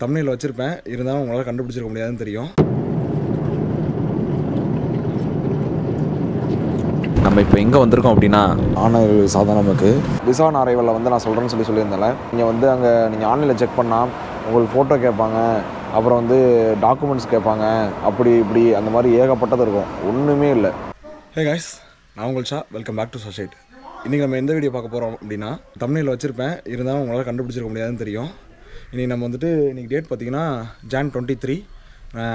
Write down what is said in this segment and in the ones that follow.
Thumbnail வச்சுருப்பேன், இருந்தாலும் உங்களால் கண்டுபிடிச்சிருக்க முடியாதுன்னு தெரியும். நம்ம இப்போ எங்கே வந்திருக்கோம் அப்படின்னா, ஆன்லைன் சாதாரணக்கு விசா அரைவலில் வந்து நான் சொல்கிறேன்னு சொல்லியிருந்தேன். நீங்கள் வந்து அங்கே நீங்கள் ஆன்லைனில் செக் பண்ணால் உங்களுக்கு ஃபோட்டோ கேட்பாங்க, அப்புறம் வந்து டாக்குமெண்ட்ஸ் கேட்பாங்க, அப்படி இப்படி அந்த மாதிரி ஏகப்பட்டது இருக்கும். ஒன்றுமே இல்லை. ஹே கைஸ், நான் உங்கள் ஷா. வெல்கம் பேக் டு சொசைட். இன்றைக்கி நம்ம எந்த வீடியோ பார்க்க போகிறோம் அப்படின்னா, தம்ப்நெயில் வச்சுருப்பேன், இருந்தாலும் உங்களால் கண்டுபிடிச்சிருக்க முடியாதுன்னு தெரியும். இன்றைக்கி நம்ம வந்துட்டு இன்றைக்கி டேட் பார்த்திங்கன்னா Jan 23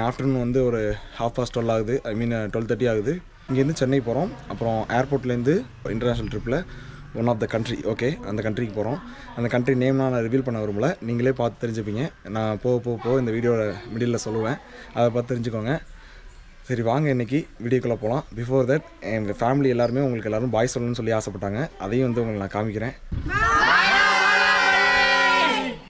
ஆஃப்டர்நூன் வந்து ஒரு 12:30 ஆகுது. ஐ மீன் 12:30 ஆகுது. இங்கேருந்து சென்னை போகிறோம். அப்புறம் ஏர்போர்ட்லேருந்து இன்டர்நேஷ்னல் ட்ரிப்பில் one of the country. Okay, அந்த கண்ட்ரிக்கு போகிறோம். அந்த கண்ட்ரி நேம்லாம் நான் ரிவீல் பண்ண விரும்பல, நீங்களே பார்த்து தெரிஞ்சுப்பீங்க. நான் போக இந்த வீடியோட மிடில் சொல்லுவேன், அதை பார்த்து தெரிஞ்சுக்கோங்க. சரி வாங்க இன்றைக்கி வீடியோக்குள்ளே போகலாம். பிஃபோர் தட் எங்கள் ஃபேமிலி எல்லாருமே உங்களுக்கு எல்லோரும் பாய் சொல்லணும்னு சொல்லி ஆசைப்பட்டாங்க. அதையும் வந்து உங்களுக்கு நான் காமிக்கிறேன்.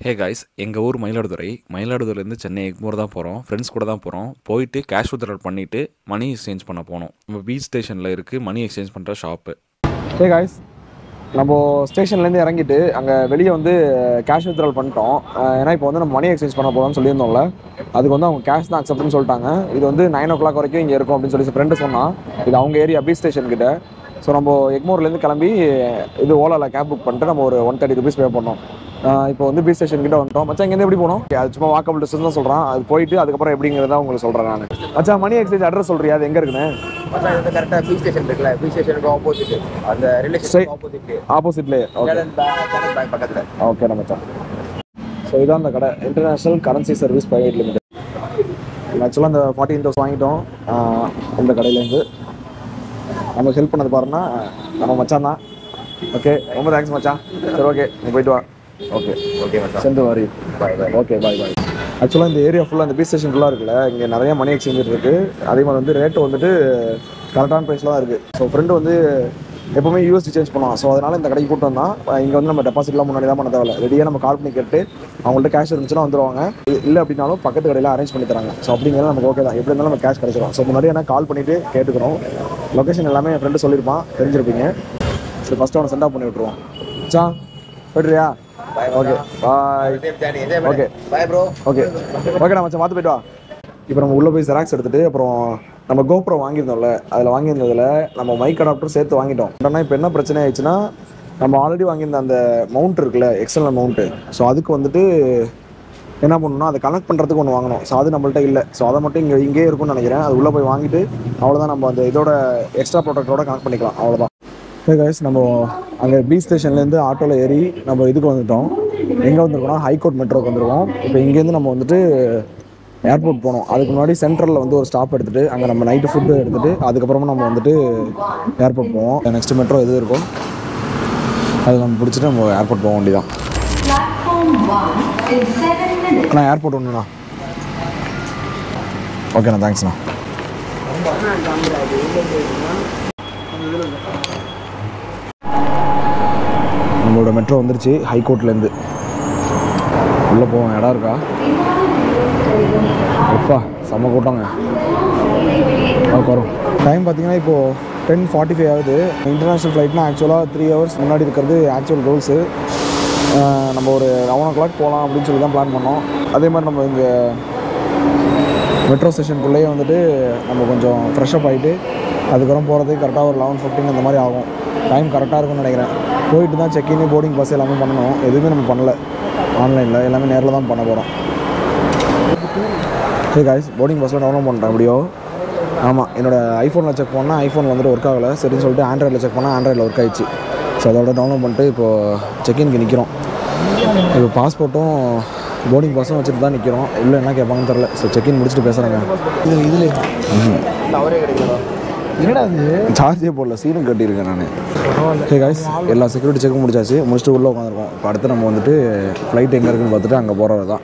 ஹே காய்ஸ், எங்கள் ஊர் மயிலாடுதுறையிலேருந்து சென்னை எக்மோர் தான் போகிறோம். ஃப்ரெண்ட்ஸ் கூட தான் போகிறோம். போயிட்டு கேஷ் வித்ட்ரால் பண்ணிவிட்டு மணி எக்ஸ்சேஞ்ச் பண்ண போனோம். நம்ம பீச் ஸ்டேஷனில் இருக்குது மணி எக்ஸ்சேஞ்ச் பண்ணுற ஷாப்பு. ஹே காய்ஸ், நம்ம ஸ்டேஷன்லேருந்து இறங்கிட்டு அங்கே வெளியே வந்து கேஷ் வித்ட்ரால் பண்ணிட்டோம். ஏன்னா இப்போ வந்து நம்ம மணி எக்ஸ்சேஞ்ச் பண்ண போகிறோம்னு சொல்லியிருந்தோம்ல, அதுக்கு வந்து அவங்க கேஷ் தான் அக்செப்ட்னு சொல்லிட்டாங்க. இது வந்து 9 o'clock வரைக்கும் இங்கே இருக்கும் அப்படின்னு சொல்லி ஃப்ரெண்டு சொன்னான். இது அவங்க ஏரியா பீச் ஸ்டேஷன் கிட்ட. ஸோ நம்ம எக்மோர்லேருந்து கிளம்பி இது ஓலாவில் கேப் புக் பண்ணிட்டு நம்ம ஒரு 130 rupees பே பண்ணோம். இப்போ வந்து பீச் ஸ்டேஷன் கிட்ட வந்துட்டோம். மச்சான் இங்கேருந்து எப்படி போகணும்? அது சும்மா வாக்கபிள் டிஸ்டன்ஸ் தான் சொல்கிறான். அது போயிட்டு அதுக்கப்புறம் எப்படிங்கிறத உங்களுக்கு சொல்கிறேன் நான். மச்சான் மணி எக்ஸ்சேஞ்ச் அட்ரஸ் சொல்கிறியா? அது எங்கே இருக்குன்னு? மச்சான் இது கரெக்டாக பீச் ஸ்டேஷன் இருக்குல்ல, பீச் ஸ்டேஷனுக்கு ஆப்போசிட், அந்த ரிலேஷன் ஆப்போசிட்லேயே பேங்க் பக்கத்தில். ஓகே மச்சான். ஸோ இதான் அந்த கடை, international currency service private limited. ஆக்சுவலாக அந்த 14,000 வாங்கிட்டோம் இந்த கடையிலேருந்து. நம்ம ஹெல்ப் பண்ணது பாருன்னா நம்ம மச்சான் தான். ஓகே, ரொம்ப தேங்க்ஸ் மச்சான். சரி ஓகே, நீ போயிட்டு வா. ஓகே மச்சான், சென்று வாரி. பாய். Okay bye. ஆக்சுவலாக இந்த ஏரியா ஃபுல்லாக இந்த பீச் ஸ்டேஷன் ஃபுல்லாக இருக்குல்ல, இங்கே நிறைய மணி எக்ஸ்சேஞ்ச் இருக்குது. அதே மாதிரி வந்து ரேட்டு வந்துட்டு கரெக்டான ப்ரைஸில் தான் இருக்குது. ஸோ ஃப்ரெண்டு வந்து எப்போவுமே யூஎஸ்டி சேஞ்ச் பண்ணுவான். ஸோ அதனால் இந்த கடைக்கு கூப்பிட்டு வந்தான். இங்கே வந்து நம்ம டெபாசிட்லாம் முன்னாடி தான் பண்ண தேவை. ரெடியாக நம்ம கால் பண்ணி கேட்டு அவங்கள்ட்ட கேஷ் இருந்துச்சுன்னா வந்துடுவாங்க. இல்லை அப்படின்னாலும் பக்கத்து கடையில் அரேஞ்ச் பண்ணி தராங்க. ஸோ அப்படிங்கிறது நமக்கு ஓகே தான், எப்படி இருந்தாலும் நம்ம கேஷ் கிடைச்சிடும். ஸோ முன்னாடி என்ன கால் பண்ணிவிட்டு கேட்டுக்கிறோம். லொக்கேஷன் எல்லாமே என் ஃப்ரெண்டு சொல்லியிருப்பான், தெரிஞ்சிருப்பீங்க. ஸோ ஃபஸ்ட்டு அவனை சென்ட் ஆஃப் பண்ணி விட்ருவோம். சா போய்ட்டுறியா? Okay bye. Okay bye bro. ஓகேடா மச்சான், பார்த்து போய்ட்டு வா. இப்போ நம்ம உள்ளே போய் ஜெராக்ஸ் எடுத்துகிட்டு அப்புறம் நம்ம கோப்ரோ வாங்கியிருந்தோம்ல, அதில் வாங்கியிருந்ததில் நம்ம மைக் அடாப்டர் சேர்த்து வாங்கிட்டோம். ஆனால் இப்போ என்ன பிரச்சனை ஆயிடுச்சுன்னா, நம்ம ஆல்ரெடி வாங்கியிருந்த அந்த மவுண்ட் இருக்குல்ல, எக்ஸ்டர்னல் மவுண்ட்டு. ஸோ அதுக்கு வந்துட்டு என்ன பண்ணணும்னா அதை கனெக்ட் பண்ணுறதுக்கு ஒன்று வாங்கணும். ஸோ அது நம்மள்ட்ட இல்லை. ஸோ அதை மட்டும் இங்கேயே இருக்கும்னு நினைக்கிறேன். அது உள்ளே போய் வாங்கிட்டு அவ்வளோதான், நம்ம அந்த இதோட எக்ஸ்ட்ரா ப்ராடக்டோட கனெக்ட் பண்ணிக்கலாம், அவ்வளோதான். ஹே கைஸ், நம்ம அங்கே பீச் ஸ்டேஷன்லேருந்து ஆட்டோவில் ஏறி நம்ம இதுக்கு வந்துவிட்டோம். எங்கே வந்திருக்கோம்னா ஹைகோர்ட் மெட்ரோக்கு வந்துருக்கோம். இப்போ இங்கேருந்து நம்ம வந்துட்டு ஏர்போர்ட் போனோம். அதுக்கு முன்னாடி சென்ட்ரலில் வந்து ஒரு ஸ்டாப் எடுத்துகிட்டு அங்கே நம்ம நைட்டு ஃபுட்டு எடுத்துகிட்டு அதுக்கப்புறமா நம்ம வந்துட்டு ஏர்போர்ட் போவோம். நெக்ஸ்ட் மெட்ரோ எது இருக்கும் அது நம்ம பிடிச்சிட்டு நம்ம ஏர்போர்ட் போக வேண்டியதான். அண்ணா ஏர்போர்ட் ஒன்றுண்ணா. ஓகேண்ணா, தேங்க்ஸ்ண்ணா. நம்மளோட மெட்ரோ வந்துருச்சு. ஹைகோர்ட்லேருந்து உள்ளே போவோம். இடம் இருக்கா? எப்பா செம்ம கூட்டங்க. வரும் டைம் பார்த்தீங்கன்னா இப்போது 10:45 ஆகுது. இன்டர்நேஷ்னல் ஃப்ளைட்னா ஆக்சுவலாக 3 hours முன்னாடி இருக்கிறது ஆக்சுவல் ரூல்ஸு. நம்ம ஒரு 11 o'clock போகலாம் அப்படின்னு சொல்லி தான் பிளான் பண்ணோம். அதே மாதிரி நம்ம இங்கே மெட்ரோ ஸ்டேஷனுக்குள்ளேயே வந்துட்டு நம்ம கொஞ்சம் ஃப்ரெஷ்அப் ஆகிட்டு அதுக்கப்புறம் போகிறதுக்கு கரெக்டாக ஒரு 11:15 அந்த மாதிரி ஆகும். டைம் கரெக்டாக இருக்கும்னு நினைக்கிறேன். போயிட்டு தான் செக்இன், போர்டிங் பாஸ் எல்லாமே பண்ணணும். எதுவுமே நம்ம பண்ணலை ஆன்லைனில், எல்லாமே நேரில் தான் பண்ண போகிறோம். சரி காய்ஸ், போர்டிங் பாஸில் டவுன்லோட் பண்ணிட்டேன் எப்படியோ. ஆமாம், என்னோடய ஐஃபோனில் செக் பண்ணால் ஐஃபோன் வந்துட்டு ஒர்க் ஆகலை. சரின்னு சொல்லிட்டு ஆண்ட்ராய்டில் செக் பண்ணால் ஆண்ட்ராய்டில் ஒர்க் ஆகிடுச்சு. ஸோ அதோட டவுன்லோட் பண்ணிட்டு இப்போது செக்இன்க்கு நிற்கிறோம். இப்போ பாஸ்போர்ட்டும் போர்டிங் பாஸும் வச்சுட்டு தான் நிற்கிறோம். இல்லை என்ன கேட்பாங்கன்னு தெரில. ஸோ செக்இன் முடிச்சுட்டு பேசுகிறாங்க. இதில் அவரே கிடைக்கலாம். என்னடா அது சார்ஜே போடல, சீனும் கட்டியிருக்கேன் நான். ஹே காய்ஸ், எல்லா செக்யூரிட்டி செக்கும் முடிச்சாச்சு. முடிச்சுட்டு உள்ளே உட்காந்துருக்கோம். இப்போ அடுத்து நம்ம வந்துட்டு ஃப்ளைட் எங்கே இருக்குன்னு பார்த்துட்டு அங்கே போகிறது தான்.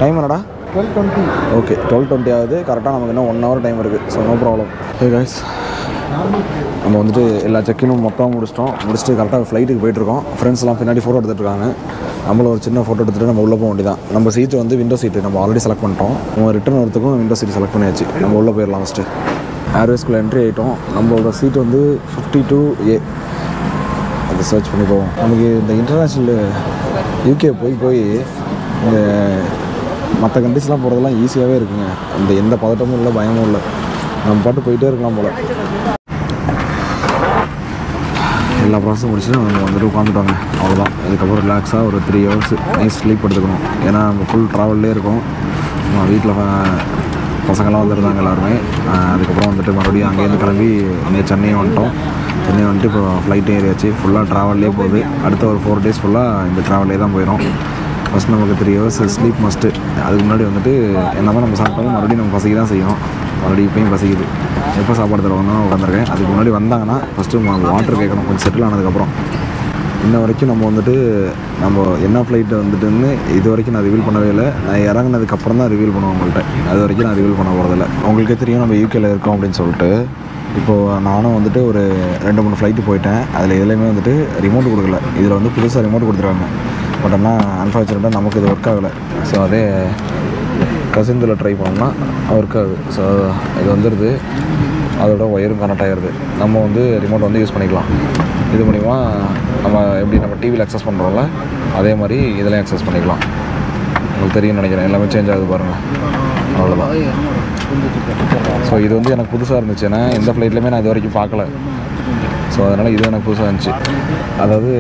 டைம் என்னடா? 12:20. ஓகே, 12:20 ஆகுது. கரெக்டாக நமக்கு இன்னும் 1 hour டைம் இருக்குது. So no problem. Hey guys, நம்ம வந்துட்டு எல்லா செக்கினும் மொத்தமாக முடிச்சுட்டு கரெக்டாக ஃப்ளைட்டுக்கு போயிட்டுருக்கோம். ஃப்ரெண்ட்ஸ்லாம் பின்னாடி ஃபோட்டோ எடுத்துகிட்ருக்காங்க. நம்மளும் ஒரு சின்ன ஃபோட்டோ எடுத்துகிட்டு நம்ம உள்ளே போக வேண்டியதான். நம்ம சீட்டு வந்து விண்டோ சீட்டு நம்ம ஆல்ரெடி செலக்ட் பண்ணிட்டோம். நம்ம ரிட்டர்ன் வரத்துக்கும் விண்டோ சீட் செலக்ட் பண்ணியாச்சு. நம்ம உள்ளே போயிடலாம். ஃபஸ்ட்டு ஏர்வேஸ்குள்ளே என்ட்ரி ஆகிட்டோம். நம்மளோட சீட்டு வந்து 52A. அதை சர்ச் பண்ணி போவோம். நமக்கு இந்த இன்டர்நேஷ்னல் UK போய் இங்கே மற்ற கண்ட்ரிஸ்லாம் போகிறதெல்லாம் ஈஸியாகவே இருக்குங்க. இந்த எந்த பதட்டமும் இல்லை, பயமும் இல்லை. நம்ம பாட்டு போயிட்டே இருக்கலாம் போல். எல்லா ப்ராசஸும் முடிச்சுட்டு நம்ம வந்துட்டு உட்காந்துட்டோங்க. அவ்வளோதான். இதுக்கப்புறம் ரிலாக்ஸாக ஒரு 3 hours நைஸ் ஸ்லீப் எடுத்துக்கணும். ஏன்னா நம்ம ஃபுல் ட்ராவல்லே இருக்கோம். வீட்டில் பசங்கள்லாம் வந்துருந்தாங்க எல்லாருமே. அதுக்கப்புறம் வந்துட்டு மறுபடியும் அங்கேருந்து கிளம்பி இங்கே சென்னை வந்துட்டோம். சென்னை வந்துட்டு இப்போ ஃப்ளைட்டே ஏறியாச்சு. ஃபுல்லாக ட்ராவல்லே போகுது. அடுத்த ஒரு 4 days ஃபுல்லாக இந்த ட்ராவல்லே தான் போயிடும். ஃபஸ்ட் நமக்கு 3 hours ஸ்லீப் மஸ்ட்டு. அதுக்கு முன்னாடி வந்துட்டு என்ன தான் நம்ம சாப்பிட்டாலும் மறுபடியும் நம்ம பசிக்க தான் செய்யும். மறுபடியும் இப்போயும் பசிக்குது. எப்போ சாப்பாடு தருவாங்க உட்காந்துருக்கேன். அதுக்கு முன்னாடி வந்தாங்கன்னா ஃபஸ்ட்டு வாட்டர் கேட்கணும். கொஞ்சம் செட்டில் ஆனதுக்கப்புறம். இன்ன வரைக்கும் நம்ம வந்துட்டு நம்ம என்ன ஃப்ளைட்டை வந்துட்டுன்னு இது வரைக்கும் நான் ரிவீல் பண்ணவே இல்லை. நான் இறங்கினதுக்கப்புறம் தான் ரிவீல் பண்ணுவேன் உங்கள்கிட்ட. அது வரைக்கும் நான் ரிவீல் பண்ண போகிறதில்ல. உங்களுக்கே தெரியும் நம்ம யூகேல இருக்கோம் அப்படின்னு சொல்லிட்டு. இப்போது நானும் வந்துட்டு ஒரு 2-3 ஃப்ளைட்டு போயிட்டேன். அதில் எதுலேயுமே வந்துட்டு ரிமோட் கொடுக்கல. இதில் வந்து புதுசாக ரிமோட் கொடுத்துருக்காங்க. பட் ஆனால் அன்ஃபார்ச்சுனேட்டாக நமக்கு இது ஒர்க் ஆகலை. ஸோ அதே கசின்தில் ட்ரை பண்ணோம்னா ஒர்க் ஆகுது. ஸோ இது வந்துடுது. அதோட ஒயரும் கனெக்ட் ஆகிடுது. நம்ம வந்து ரிமோட் வந்து யூஸ் பண்ணிக்கலாம். இது மூலிமா நம்ம எப்படி நம்ம டிவியில் அக்சஸ் பண்ணுறோம்ல அதே மாதிரி இதெல்லாம் அக்சஸ் பண்ணிக்கலாம். உங்களுக்கு தெரியும்னு நினைக்கிறேன். எல்லாமே சேஞ்ச் ஆகுது பாருங்கள். அவ்வளோதான். ஸோ இது வந்து எனக்கு புதுசாக இருந்துச்சு. ஏன்னா எந்த ஃப்ளைட்லையுமே நான் இது வரைக்கும் பார்க்கல. ஸோ அதனால் இது எனக்கு புதுசாக இருந்துச்சு. அதாவது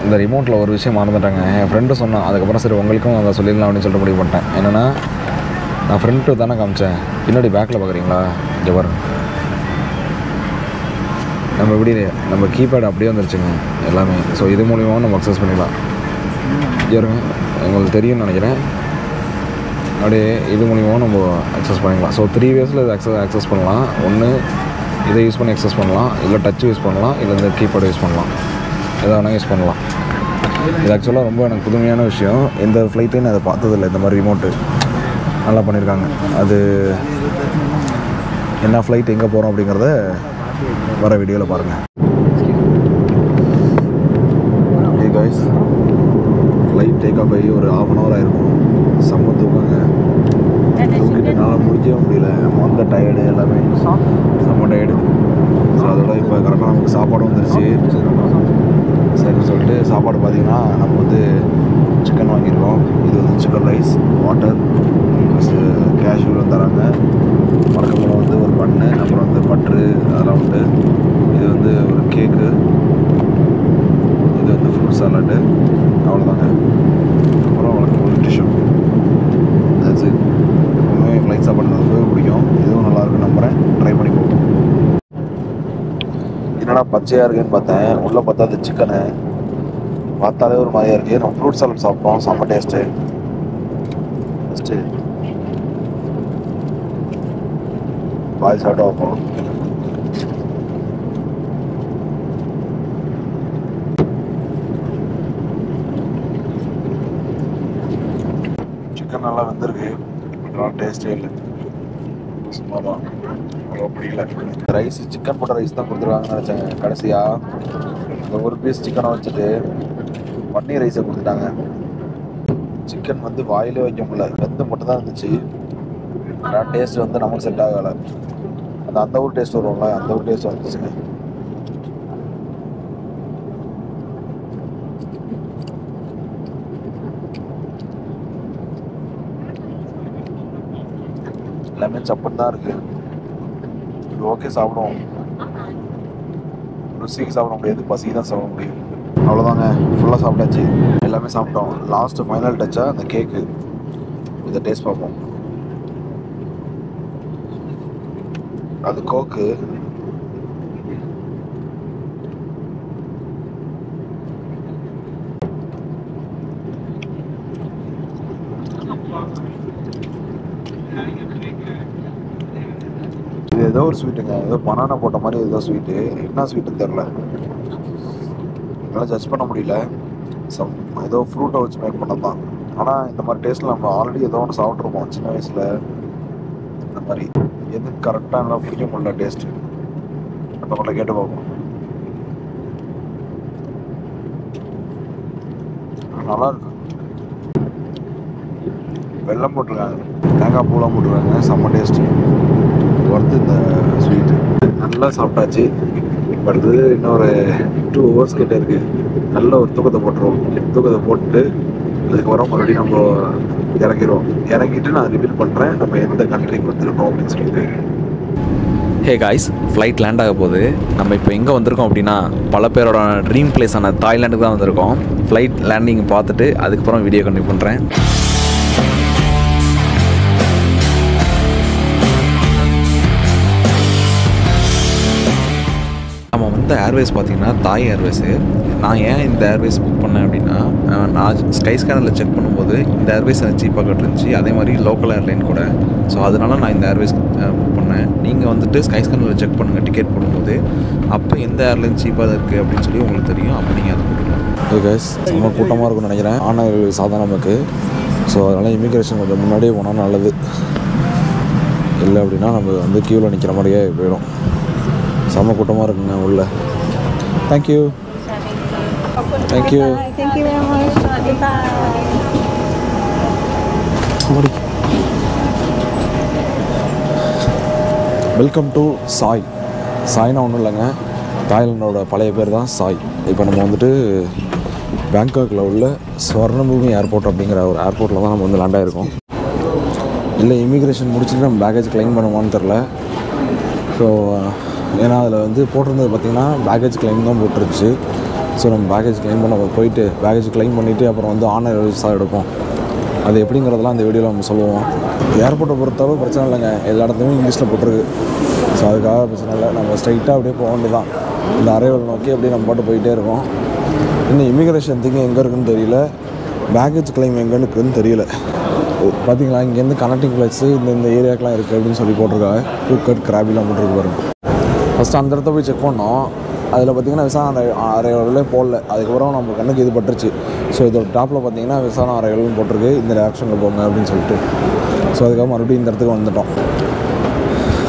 இந்த ரிமோட்டில் ஒரு விஷயம் மறந்துட்டாங்க. என் ஃப்ரெண்டு சொன்னான். அதுக்கப்புறம் சரி உங்களுக்கும் அதை சொல்லிடலாம் அப்படின்னு சொல்லிட்டு முடிவு பண்ணிட்டேன். என்னென்னா நான் ஃப்ரெண்ட்டு தானே காமிச்சேன். பின்னாடி பேக்கில் பார்க்குறீங்களா? இங்கே பாருங்க. நம்ம எப்படி நம்ம கீபேட் அப்படியே வந்துருச்சுங்க எல்லாமே. ஸோ இது மூலியமாக நம்ம அக்சஸ் பண்ணிடலாம். இருங்க, உங்களுக்கு தெரியும்னு நினைக்கிறேன். அப்படியே இது மூலியமாக நம்ம அக்சஸ் பண்ணிக்கலாம். ஸோ 3 waysல இது அக்சஸ் பண்ணலாம். ஒன்று இதை யூஸ் பண்ணி அக்சஸ் பண்ணலாம், இல்லை டச் யூஸ் பண்ணலாம், இல்லை இந்த கீபேட் யூஸ் பண்ணலாம். எதை வேணால் யூஸ் பண்ணலாம். இது ஆக்சுவலாக ரொம்ப எனக்கு புதுமையான விஷயம். எந்த ஃப்ளைட்டையும் நான் அதை பார்த்ததில்லை. இந்த மாதிரி ரிமோட்டு நல்லா பண்ணியிருக்காங்க. அது என்ன ஃப்ளைட் எங்கே போகிறோம் அப்படிங்கிறத வர வீடியோவில் பாருங்கள். Hey guys, flight take off ஆகி ஒரு 1/2 hour ஆகிருக்கும். செம்ம தூக்கங்க. தூக்கிட்டு என்னால் முடிக்கவே முடியல. மொந்த டயர்டு எல்லாமே செம்ம டயர்டு. ஸோ அதோட இப்போ கரெக்டாக நமக்கு சாப்பாடு வந்துருச்சு. சரின்னு சொல்லிட்டு சாப்பாடு பார்த்திங்கன்னா நம்ம வந்து சிக்கன் வாங்கியிருக்கோம். இது வந்து சிக்கன் ரைஸ், வாட்டர் ப்ளஸ்ஸு கேஷ்யூல் தராங்க. வழக்கம்போல் வந்து ஒரு பண்ணு, அப்புறம் வந்து பட்ரு அதெல்லாம் உண்டு. இது வந்து ஒரு கேக்கு, இது வந்து ஃப்ரூட் சாலட்டு. அவ்வளோதாங்க. அப்புறம் வழக்கம்போல் டிஷ்யூ. அதாச்சு எப்பவுமே ஃப்ளைட் சாப்பாடு ரொம்பவே பிடிக்கும். இதுவும் நல்லாயிருக்கும் நம்புகிறேன். ட்ரை பண்ணி போகும். என்னடா பச்சையாக இருக்குன்னு பார்த்தேன். உள்ளே பார்த்தா அது சிக்கனு பார்த்தாலே ஒரு மாதிரியாக இருக்குது. நம்ம ஃப்ரூட் சாலட் சாப்பிட்டோம். செம்ம டேஸ்ட்டு. ஃபஸ்ட்டு பால் சாப்பிட்டு வைப்போம். சிக்கன் நல்லா வெந்திருக்கு. டேஸ்டே இல்லை. சும்மா தான் அவ்வளோ பிடிக்கல. ரைஸ் சிக்கன் போட்ட ரைஸ் தான் கொடுத்துருவாங்கன்னு நினச்சாங்க. கடைசியாக அந்த ஒரு பீஸ் சிக்கனை வச்சுட்டு பன்னீர் ரைஸை கொடுத்துட்டாங்க. சிக்கன் வந்து வாயிலே வைக்க முடியல. வெந்து மட்டும் தான் இருந்துச்சு. டேஸ்ட் வந்து நமக்கு செட் ஆகலை. அந்த ஊர் டேஸ்ட் வரும்ல, அந்த ஊர் டேஸ்ட் வந்துச்சுங்க. எல்லாமே சப்புன்னு தான் இருக்குது. இது ஓகே, சாப்பிடுவோம். ருசிக்கு சாப்பிட முடியாது, பசிக்கு தான் சாப்பிட முடியும். அவ்வளோதாங்க, ஃபுல்லாக சாப்பிட்டாச்சு. எல்லாமே சாப்பிட்டோம். லாஸ்ட்டு ஃபைனல் டச்சாக அந்த கேக்கு. இதை டேஸ்ட் பார்ப்போம். அது கோக்கு. இது ஏதோ ஒரு ஸ்வீட்டுங்க. ஏதோ பனானா போட்ட மாதிரி ஏதோ ஸ்வீட்டு. என்ன ஸ்வீட்டுன்னு தெரில, என்னால் ஜட்ஜ் பண்ண முடியல. ஏதோ ஃப்ரூட்டை வச்சு மேக் பண்ணது தான். ஆனால் இந்த மாதிரி டேஸ்ட்டில் நம்ம ஆல்ரெடி ஏதோ ஒன்று சாப்பிட்ருப்போம் சின்ன வயசில். இந்த மாதிரி எது கரெக்டாக நல்லா பிடிக்க முடியல டேஸ்ட்டு. நம்மளை கேட்டு பார்ப்போம். நல்லா இருக்கு. வெல்லம் போட்டிருக்காங்க, தேங்காய் பூலாம் போட்டிருக்காங்க. செம்ம டேஸ்ட்டு. ஒர்த்து இந்த ஸ்வீட்டு. நல்லா சாப்பிட்டாச்சு. அடுத்தது இன்னொரு 2 hours கிட்டே இருக்குது. நல்ல ஒரு தூக்கத்தை போட்டுருவோம். தூக்கத்தை போட்டு அதுக்கப்புறம் மறுபடியும் நம்ம இறங்கிடுவோம். இறங்கிட்டு நான் ரிவீல் பண்ணுறேன் நம்ம எந்த கண்ட்ரிக்கு வந்திருக்கோம் அப்படின்னு சொல்லிட்டு. ஹே காய்ஸ், ஃப்ளைட் லேண்ட் ஆக போகுது. நம்ம இப்போ எங்கே வந்திருக்கோம் அப்படின்னா பல பேரோட ட்ரீம் பிளேஸான தாய்லாண்டுக்கு தான் வந்திருக்கோம். ஃப்ளைட் லேண்டிங் பார்த்துட்டு அதுக்கப்புறம் வீடியோ கண்டினியூ பண்ணுறேன். நம்ம வந்த ஏர்வேஸ் பார்த்திங்கன்னா தாய் ஏர்வேஸு. நான் ஏன் இந்த ஏர்வேஸ் புக் பண்ணேன் அப்படின்னா, நான் ஸ்கை ஸ்கேனரில் செக் பண்ணும்போது இந்த ஏர்வேஸ் எனக்கு சீப்பாக கட்டுருந்துச்சு, அதே மாதிரி லோக்கல் ஏர்லைன் கூட. ஸோ அதனால நான் இந்த ஏர்வேஸ் புக் பண்ணேன். நீங்கள் வந்துட்டு ஸ்கை ஸ்கேனரில் செக் பண்ணுங்கள் டிக்கெட் போடும்போது, அப்போ எந்த ஏர்லைன் சீப்பாக இருக்குது அப்படின்னு சொல்லி உங்களுக்கு தெரியும். அப்போ நீங்கள் அதை போட்டுக்கலாம். ஓகே கைஸ், ரொம்ப கூட்டமாக இருக்கும்னு நினைக்கிறேன். ஆனால் சாதாரண நமக்கு. ஸோ அதனால் இமிக்ரேஷன் கொஞ்சம் முன்னாடியே போனால் நல்லது. இல்லை அப்படின்னா நம்ம வந்து க்யூவில் நிற்கிற மாதிரியே போயிடும். செம்ம கூட்டமாக இருக்குங்க உள்ள. Thank you thank you. Thank you very much. Bye. Welcome to Sai. Saina ஒன்றும் இல்லைங்க, தாய்லாண்டோட பழைய பேர் தான் சாய். இப்போ நம்ம வந்துட்டு பேங்காக்கில் உள்ள ஸ்வர்ணபூமி ஏர்போர்ட் அப்படிங்கிற ஒரு ஏர்போர்ட்டில் தான் நம்ம வந்து லேண்ட் ஆகிருக்கோம். இல்லை இமிக்ரேஷன் முடிச்சுட்டு நம்ம பேக்கேஜ் கிளைம் பண்ணுவோன்னு தெரில. ஸோ ஏன்னா அதில் வந்து போட்டிருந்தது பார்த்திங்கன்னா பேக்கேஜ் கிளைம் தான் போட்டுருச்சு. ஸோ நம்ம பேக்கேஜ் கிளைம் பண்ண போயிட்டு பேக்கேஜ் கிளைம் பண்ணிவிட்டு அப்புறம் வந்து ஆனர் விசா எடுப்போம். அது எப்படிங்கிறதெல்லாம் அந்த வீடியோவில் நம்ம சொல்லுவோம். ஏர்போர்ட்டை பொறுத்தளவு பிரச்சனை இல்லைங்க, எல்லா இடத்துலையும் இங்கிலீஷில் போட்டிருக்கு. ஸோ அதுக்காக பிரச்சனை இல்லை, நம்ம ஸ்ட்ரைட்டாக அப்படியே போக வேண்டியதான். இந்த அரைவல் நோக்கி அப்படியே நம்ம பாட்டு போயிட்டே இருக்கோம். இன்னும் இமிக்ரேஷன் திங்க் எங்கே இருக்குதுன்னு தெரியல, பேக்கேஜ் கிளைம் எங்கேன்னு இருக்குதுன்னு தெரியல. பார்த்தீங்களா, இங்கேருந்து கனெக்டிங் ஃப்ளைட்ஸு இந்த ஏரியாக்கெலாம் இருக்குது அப்படின்னு சொல்லி போட்டிருக்காங்க. பூக்கட் கிராபிலாம் போட்டிருக்கு பாருங்க. ஃபஸ்ட்டு அந்த இடத்த போய் செக் பண்ணோம். அதில் பார்த்திங்கன்னா விசாரணை அறைகளே போடல. அதுக்கப்புறம் நம்ம கண்ணுக்கு இது பட்டுருச்சு. ஸோ இதோட டாப்பில் பார்த்திங்கன்னா விசாரணை அறைகளும் போட்டிருக்கு, இந்த டேரக்ஷனில் போங்க அப்படின்னு சொல்லிட்டு. ஸோ அதுக்காக மறுபடியும் இந்த இடத்துக்கு வந்துட்டோம்.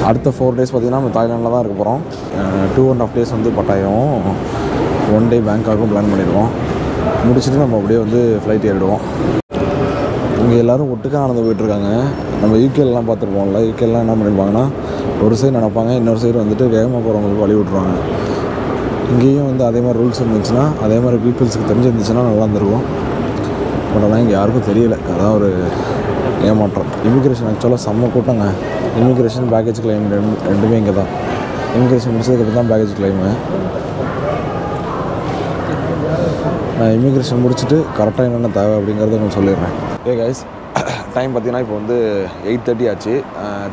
அடுத்த 4 days பார்த்திங்கன்னா நம்ம தாய்லாண்டில் தான் இருக்க போகிறோம். 2.5 days வந்து பட்டாயம், 1 day பேங்காக்கும் பிளான் பண்ணியிருக்கோம். முடிச்சுட்டு நம்ம அப்படியே வந்து ஃப்ளைட் ஏறிடுவோம். இங்கே எல்லோரும் ஒட்டுக்காக நடந்து போயிட்டுருக்காங்க. நம்ம யூகேலாம் பார்த்துருப்போம்ல, யூகேலாம் என்ன பண்ணியிருப்பாங்கன்னா ஒரு சைடு நடப்பாங்க, இன்னொரு சைடு வந்துட்டு வேகமாக போகிறவங்களுக்கு வழி விட்ருவாங்க. இங்கேயும் வந்து அதே மாதிரி ரூல்ஸ் இருந்துச்சுன்னா, அதே மாதிரி பீப்புள்ஸுக்கு தெரிஞ்சிருந்துச்சுன்னா நல்லா இருந்திருக்கும். பட் ஆனால் இங்கே யாருக்கும் தெரியல, அதான் ஒரு ஏமாற்றம். இமிக்ரேஷன் ஆக்சுவலாக செம்ம கூட்டங்க. இமிக்ரேஷன் பேக்கேஜ் கிளைம் ரெண்டுமே இங்கே தான். இமிக்ரேஷன் முடிச்சதுக்கப்புறம் தான் பேக்கேஜ் கிளைமு. நான் இமிக்ரேஷன் முடிச்சுட்டு கரெக்டாக என்னென்ன தேவை அப்படிங்கிறத கொஞ்சம் சொல்லிடுறேன். கைஸ், டைம் பார்த்திங்கன்னா இப்போ வந்து 8:30 ஆச்சு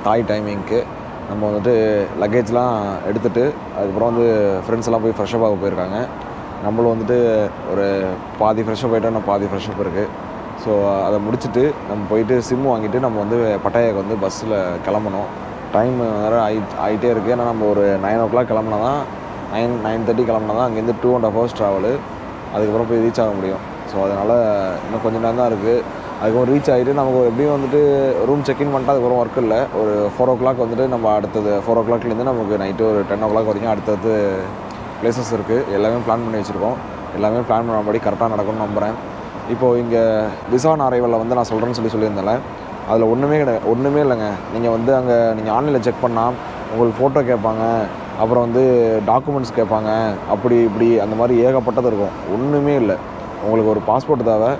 தாய் டைமிங்க்கு. நம்ம வந்துட்டு லக்கேஜ்லாம் எடுத்துகிட்டு அதுக்கப்புறம் வந்து ஃப்ரெண்ட்ஸ் எல்லாம் போய் ஃப்ரெஷ்ஷப் ஆக போயிருக்காங்க. நம்மளும் வந்துட்டு ஒரு பாதி ஃப்ரெஷ்ஷப் ஆகிட்டோம், நம்ம பாதி ஃப்ரெஷ்ஷப் இருக்குது. ஸோ அதை முடிச்சுட்டு நம்ம போயிட்டு சிம் வாங்கிட்டு நம்ம வந்து பட்டாயாக்கு வந்து பஸ்ஸில் கிளம்பணும். டைம் வேறு ஆகிட்டே இருக்குது. ஏன்னா நம்ம ஒரு 9 o'clock கிளம்புனா தான் 9:30 கிளம்புனா தான் அங்கேருந்து 2.5 hours ட்ராவலு. அதுக்கப்புறம் போய் ரீச் ஆக முடியும். ஸோ அதனால் இன்னும் கொஞ்சம் நேரம் தான் இருக்குது. அதுக்கப்புறம் ரீச் ஆகிட்டு நமக்கு எப்படியும் வந்துட்டு ரூம் செக்இன் பண்ணிட்டு அதுக்கப்புறம் ஒர்க் இல்லை. ஒரு 4 o'clock வந்துட்டு நம்ம அடுத்தது 4 o'clockலேருந்து நமக்கு நைட்டு ஒரு 10 o'clock வரைக்கும் அடுத்தது பிளேசஸ் இருக்குது. எல்லாமே பிளான் பண்ணி வச்சுருக்கோம். எல்லாமே பிளான் பண்ணபடி கரெக்டாக நடக்கும்னு நம்புகிறேன். இப்போது இங்கே விசான் அரைவலில் வந்து நான் சொல்கிறேன்னு சொல்லியிருந்தேன். அதில் ஒன்றுமே இல்லைங்க. நீங்கள் வந்து அங்கே நீங்கள் ஆன்லைனில் செக் பண்ணால் உங்களுக்கு ஃபோட்டோ கேட்பாங்க, அப்புறம் வந்து டாக்குமெண்ட்ஸ் கேட்பாங்க, அப்படி இப்படி அந்த மாதிரி ஏகப்பட்டது இருக்கும். ஒன்றுமே இல்லை. உங்களுக்கு ஒரு பாஸ்போர்ட் தேவை,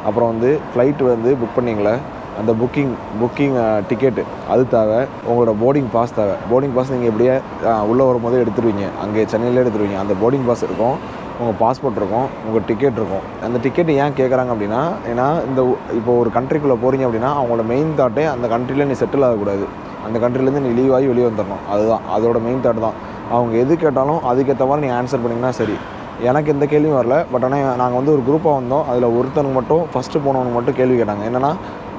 அப்புறம் வந்து ஃப்ளைட்டு வந்து புக் பண்ணிங்களே அந்த புக்கிங் டிக்கெட்டு அது தேவை, உங்களோட போர்டிங் பாஸ் தேவை. போர்டிங் பாஸ் நீங்கள் எப்படியே உள்ளே வரும்போது எடுத்துருவீங்க, அங்கே சென்னையிலே எடுத்துருவீங்க. அந்த போர்டிங் பாஸ் இருக்கும், உங்கள் பாஸ்போர்ட் இருக்கும், உங்கள் டிக்கெட் இருக்கும். அந்த டிக்கெட்டு ஏன் கேட்குறாங்க அப்படின்னா, ஏன்னா இப்போ ஒரு கண்ட்ரிக்குள்ளே போகிறீங்க அப்படின்னா அவங்களோட மெயின் தாட்டே அந்த கண்ட்ரியில் நீ செட்டில் ஆகக்கூடாது, அந்த கண்ட்ரிலேருந்து நீ லீவ் ஆகி வெளியே வந்துடணும். அதுதான் அதோட மெயின் தாட் தான். அவங்க எது கேட்டாலும் அதுக்கேற்ற மாதிரி நீங்கள் ஆன்சர் பண்ணிங்கன்னா சரி. எனக்கு எந்த கேள்வியும் வரல. பட் ஆனால் நாங்கள் வந்து ஒரு குரூப்பாக வந்தோம். அதில் ஒருத்தனுக்கு மட்டும் ஃபஸ்ட்டு போனவனுக்கு மட்டும் கேள்வி கேட்டாங்க. என்னென்னா,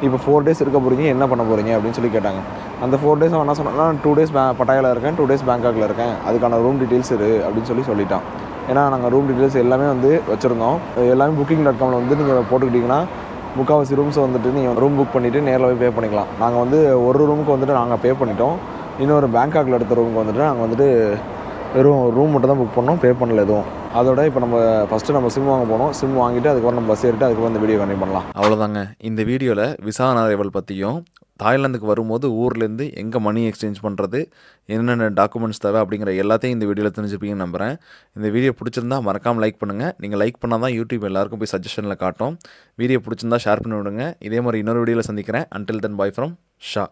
இப்போ 4 days இருக்க போகிறீங்க, என்ன பண்ண போகிறீங்க அப்படின்னு சொல்லி கேட்டாங்க. அந்த 4 days அவன் என்ன சொன்னான்னா, 2 days பட்டாயாவில் இருக்கேன், 2 days பேங்காக்கில் இருக்கேன், அதுக்கான ரூம் டீட்டெயில்ஸ் அப்படின்னு சொல்லிட்டான். ஏன்னா நாங்கள் ரூம் டீட்டெயில்ஸ் எல்லாமே வந்து வச்சுருந்தோம். எல்லாமே booking.comல வந்து நீங்கள் போட்டுக்கிட்டிங்கன்னா முக்கால்வாசி ரூம்ஸை வந்துட்டு நீங்கள் ரூம் புக் பண்ணிவிட்டு நேரில் போய் பே பண்ணிக்கலாம். நாங்கள் வந்து ஒரு ரூமுக்கு வந்துட்டு நாங்கள் பே பண்ணிட்டோம். இன்னொரு பேங்காக்கில் எடுத்த ரூமுக்கு வந்துட்டு நாங்கள் வந்துட்டு வெறும் ரூம் மட்டும் தான் புக் பண்ணோம், பே பண்ணல எதுவும். அதோட இப்போ நம்ம ஃபஸ்ட்டு நம்ம சிம் வாங்க போனோம். சிம் வாங்கிட்டு அதுக்கப்புறம் நம்ம பஸ் ஏறிட்டு அதுக்கப்புறம் இந்த வீடியோ கண்டினியூ பண்ணலாம். அவ்வளோதாங்க. இந்த வீடியோவில் விசா அரைவல் பற்றியும் தாய்லாந்துக்கு வரும்போது ஊர்லேருந்து எங்கே மணி எக்ஸ்சேஞ்ச் பண்ணுறது, என்னென்ன டாக்குமெண்ட்ஸ் தேவை அப்படிங்கிற எல்லாத்தையும் இந்த வீடியோவில் தெரிஞ்சுப்பீங்கன்னு நம்புகிறேன். இந்த வீடியோ பிடிச்சிருந்தா மறக்காமல் லைக் பண்ணுங்கள். நீங்கள் லைக் பண்ணால் தான் யூடியூப் எல்லாருக்கும் போய் சஜஷனில் காட்டும். வீடியோ பிடிச்சிருந்தா ஷேர் பண்ணி விடுங்க. இதே மாதிரி இன்னொரு வீடியோவில் சந்திக்கிறேன். Until then, bye from Shah.